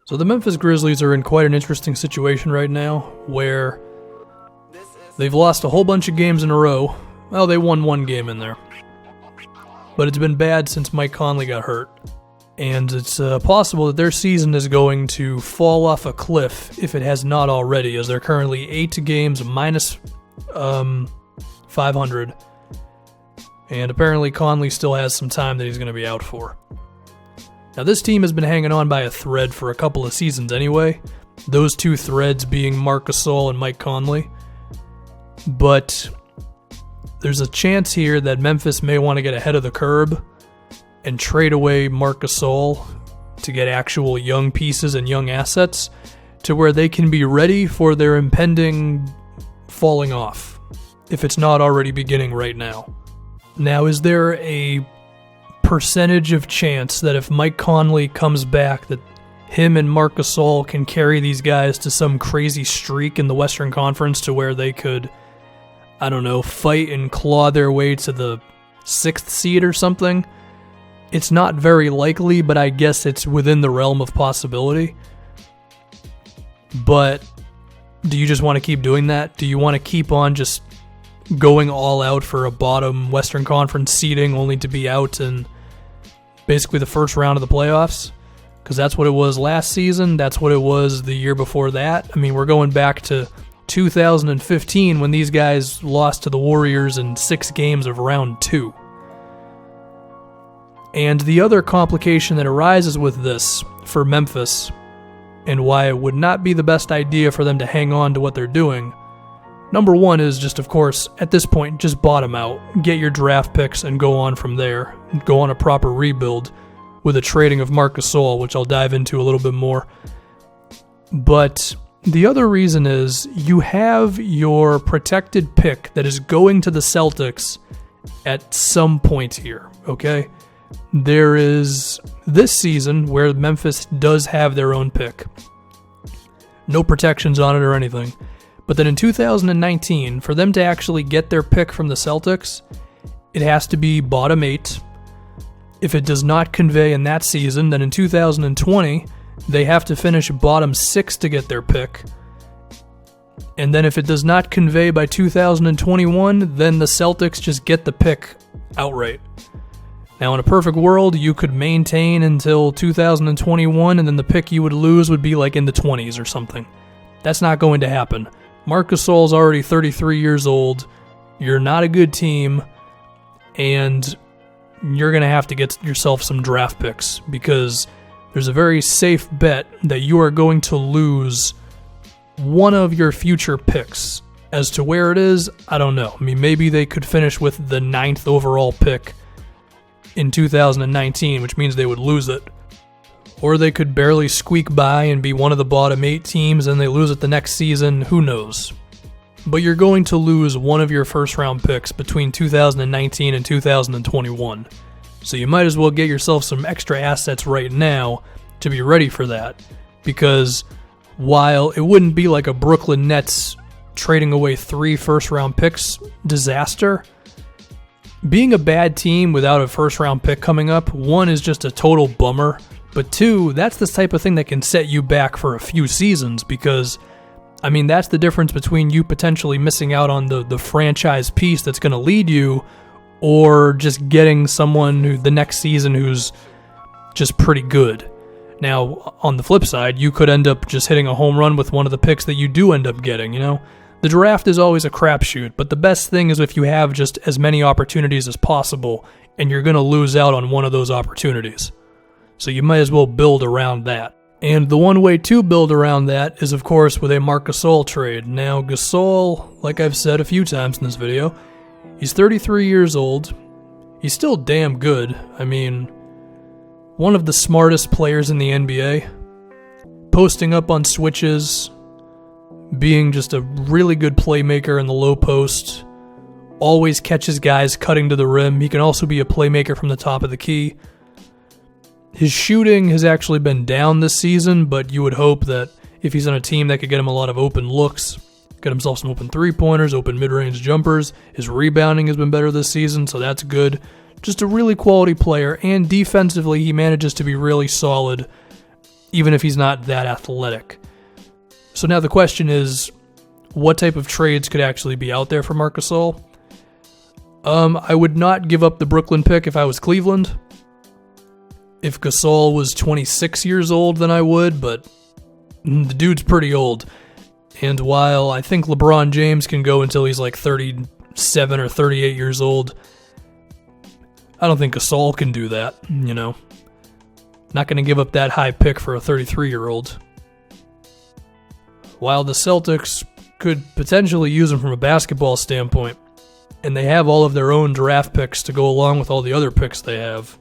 So the Memphis Grizzlies are in quite an interesting situation right now, where they've lost a whole bunch of games in a row. Well, they won one game in there. But it's been bad since Mike Conley got hurt. And it's possible that their season is going to fall off a cliff if it has not already, as they're currently 8 games minus 500. And apparently Conley still has some time that he's going to be out for. Now this team has been hanging on by a thread for a couple of seasons anyway. Those two threads being Marc Gasol and Mike Conley. But there's a chance here that Memphis may want to get ahead of the curve and trade away Marc Gasol to get actual young pieces and young assets to where they can be ready for their impending falling off, if it's not already beginning right now. Now, is there a percentage of chance that if Mike Conley comes back, that him and Marc Gasol can carry these guys to some crazy streak in the Western Conference to where they could, I don't know, fight and claw their way to the 6th seed or something? It's not very likely, but I guess it's within the realm of possibility. But do you just want to keep doing that? Do you want to keep on just going all out for a bottom Western Conference seeding only to be out in basically the first round of the playoffs? Because that's what it was last season. That's what it was the year before that. I mean, we're going back to 2015 when these guys lost to the Warriors in 6 games of round 2. And the other complication that arises with this for Memphis, and why it would not be the best idea for them to hang on to what they're doing, number one is just, of course, at this point, just bottom out. Get your draft picks and go on from there. Go on a proper rebuild with a trading of Marc Gasol, which I'll dive into a little bit more. But the other reason is you have your protected pick that is going to the Celtics at some point here, okay? There is this season where Memphis does have their own pick. No protections on it or anything. But then in 2019, for them to actually get their pick from the Celtics, it has to be bottom 8. If it does not convey in that season, then in 2020, they have to finish bottom 6 to get their pick. And then if it does not convey by 2021, then the Celtics just get the pick outright. Now, in a perfect world, you could maintain until 2021, and then the pick you would lose would be like in the 20s or something. That's not going to happen. Marc Gasol's already 33 years old. You're not a good team, and you're going to have to get yourself some draft picks because there's a very safe bet that you are going to lose one of your future picks. As to where it is, I don't know. I mean, maybe they could finish with the 9th overall pick in 2019, which means they would lose it. Or they could barely squeak by and be one of the bottom 8 teams and they lose it the next season. Who knows? But you're going to lose one of your first round picks between 2019 and 2021. So you might as well get yourself some extra assets right now to be ready for that. Because while it wouldn't be like a Brooklyn Nets trading away 3 first round picks disaster, being a bad team without a first round pick coming up, 1 is just a total bummer. But 2, that's the type of thing that can set you back for a few seasons because, I mean, that's the difference between you potentially missing out on the franchise piece that's going to lead you or just getting someone who the next season who's just pretty good. Now, on the flip side, you could end up just hitting a home run with one of the picks that you do end up getting, you know? The draft is always a crapshoot, but the best thing is if you have just as many opportunities as possible and you're going to lose out on one of those opportunities. So you might as well build around that. And the one way to build around that is, of course, with a Marc Gasol trade. Now, Gasol, like I've said a few times in this video, he's 33 years old. He's still damn good. I mean, one of the smartest players in the NBA. Posting up on switches, being just a really good playmaker in the low post. Always catches guys cutting to the rim. He can also be a playmaker from the top of the key. His shooting has actually been down this season, but you would hope that if he's on a team that could get him a lot of open looks, get himself some open three-pointers, open mid-range jumpers. His rebounding has been better this season, so that's good. Just a really quality player, and defensively he manages to be really solid, even if he's not that athletic. So now the question is, what type of trades could actually be out there for Marc Gasol? I would not give up the Brooklyn pick if I was Cleveland. If Gasol was 26 years old, then I would, but the dude's pretty old. And while I think LeBron James can go until he's like 37 or 38 years old, I don't think Gasol can do that, you know. Not going to give up that high pick for a 33-year-old. While the Celtics could potentially use him from a basketball standpoint, and they have all of their own draft picks to go along with all the other picks they have,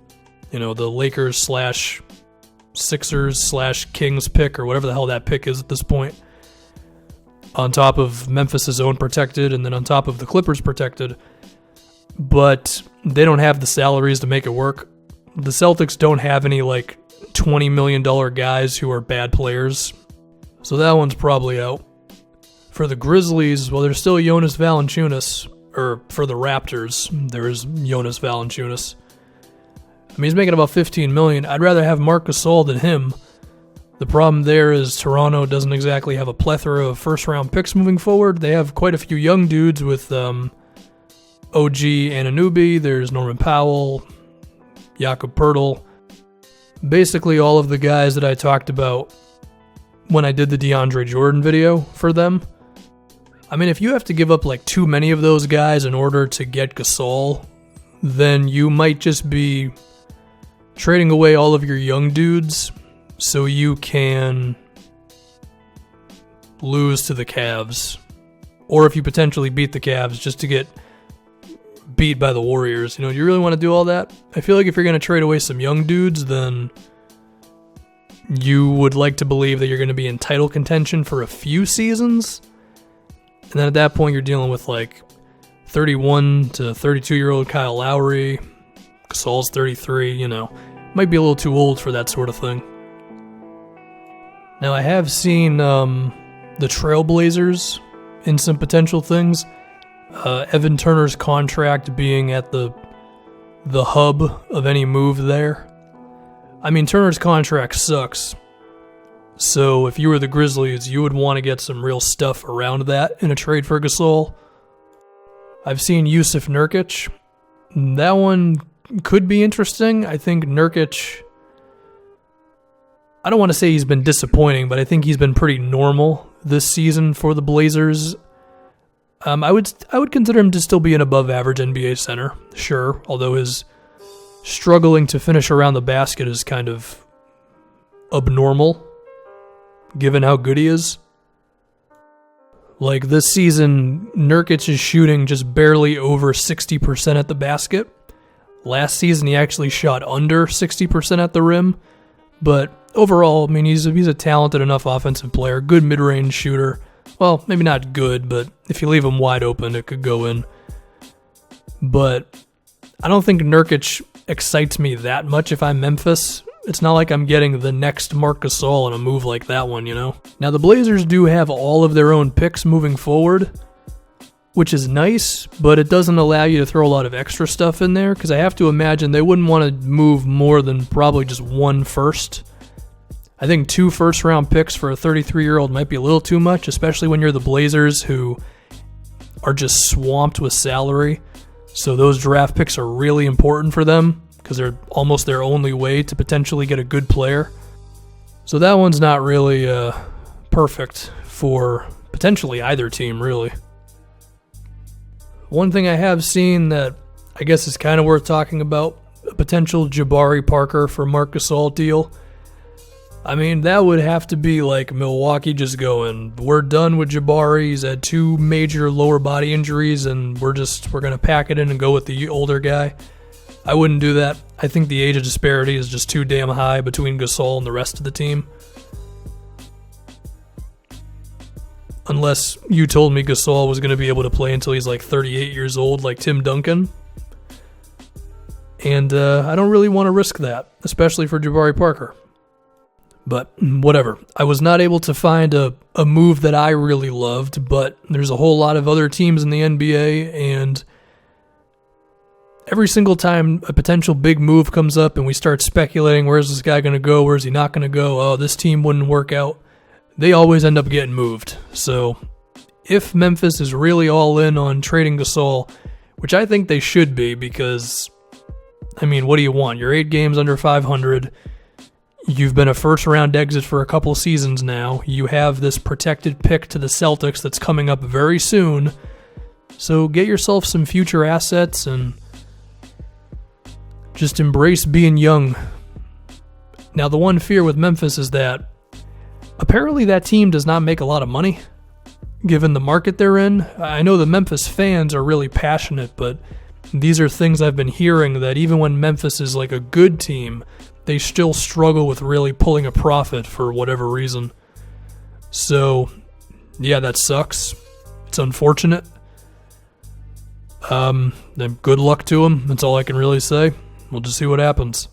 you know, the Lakers / Sixers / Kings pick, or whatever the hell that pick is at this point, on top of Memphis' own protected, and then on top of the Clippers protected. But they don't have the salaries to make it work. The Celtics don't have any, like, $20 million guys who are bad players. So that one's probably out. For the Grizzlies, well, there's still Jonas Valanciunas. Or for the Raptors, there's Jonas Valanciunas. I mean, he's making about $15 million. I'd rather have Marc Gasol than him. The problem there is Toronto doesn't exactly have a plethora of first-round picks moving forward. They have quite a few young dudes with OG Anunoby. There's Norman Powell, Jakob Poeltl. Basically all of the guys that I talked about when I did the DeAndre Jordan video for them. I mean, if you have to give up like too many of those guys in order to get Gasol, then you might just be trading away all of your young dudes so you can lose to the Cavs. Or if you potentially beat the Cavs just to get beat by the Warriors. You know, do you really want to do all that? I feel like if you're going to trade away some young dudes, then you would like to believe that you're going to be in title contention for a few seasons. And then at that point, you're dealing with like 31 to 32-year-old Kyle Lowry. Gasol's 33, you know. Might be a little too old for that sort of thing. Now, I have seen the Trailblazers in some potential things. Evan Turner's contract being at the hub of any move there. I mean, Turner's contract sucks. So if you were the Grizzlies, you would want to get some real stuff around that in a trade for Gasol. I've seen Jusuf Nurkic. That one could be interesting. I think Nurkic, I don't want to say he's been disappointing, but I think he's been pretty normal this season for the Blazers. I would consider him to still be an above-average NBA center, sure, although his struggling to finish around the basket is kind of abnormal, given how good he is. Like, this season, Nurkic is shooting just barely over 60% at the basket. Last season, he actually shot under 60% at the rim. But overall, I mean, he's a talented enough offensive player, good mid-range shooter. Well, maybe not good, but if you leave him wide open, it could go in. But I don't think Nurkic excites me that much if I'm Memphis. It's not like I'm getting the next Marc Gasol in a move like that one, you know? Now, the Blazers do have all of their own picks moving forward, which is nice, but it doesn't allow you to throw a lot of extra stuff in there, because I have to imagine they wouldn't want to move more than probably just one first. I think 2 first-round picks for a 33-year-old might be a little too much, especially when you're the Blazers, who are just swamped with salary. So those draft picks are really important for them, because they're almost their only way to potentially get a good player. So that one's not really perfect for potentially either team, really. One thing I have seen that I guess is kind of worth talking about, a potential Jabari Parker for Marc Gasol deal. I mean, that would have to be like Milwaukee just going, we're done with Jabari. He's had 2 major lower body injuries, and we're going to pack it in and go with the older guy. I wouldn't do that. I think the age of disparity is just too damn high between Gasol and the rest of the team. Unless you told me Gasol was going to be able to play until he's like 38 years old, like Tim Duncan. And I don't really want to risk that, especially for Jabari Parker. But whatever. I was not able to find a move that I really loved, but there's a whole lot of other teams in the NBA, and every single time a potential big move comes up and we start speculating, where's this guy going to go, where's he not going to go, oh, this team wouldn't work out, they always end up getting moved. So if Memphis is really all in on trading Gasol, which I think they should be, because, I mean, what do you want? You're 8 games under 500. You've been a first-round exit for a couple seasons now. You have this protected pick to the Celtics that's coming up very soon. So get yourself some future assets and just embrace being young. Now, the one fear with Memphis is that apparently that team does not make a lot of money, given the market they're in. I know the Memphis fans are really passionate, but these are things I've been hearing, that even when Memphis is like a good team, they still struggle with really pulling a profit for whatever reason. So, yeah, that sucks. It's unfortunate. Then good luck to them. That's all I can really say. We'll just see what happens.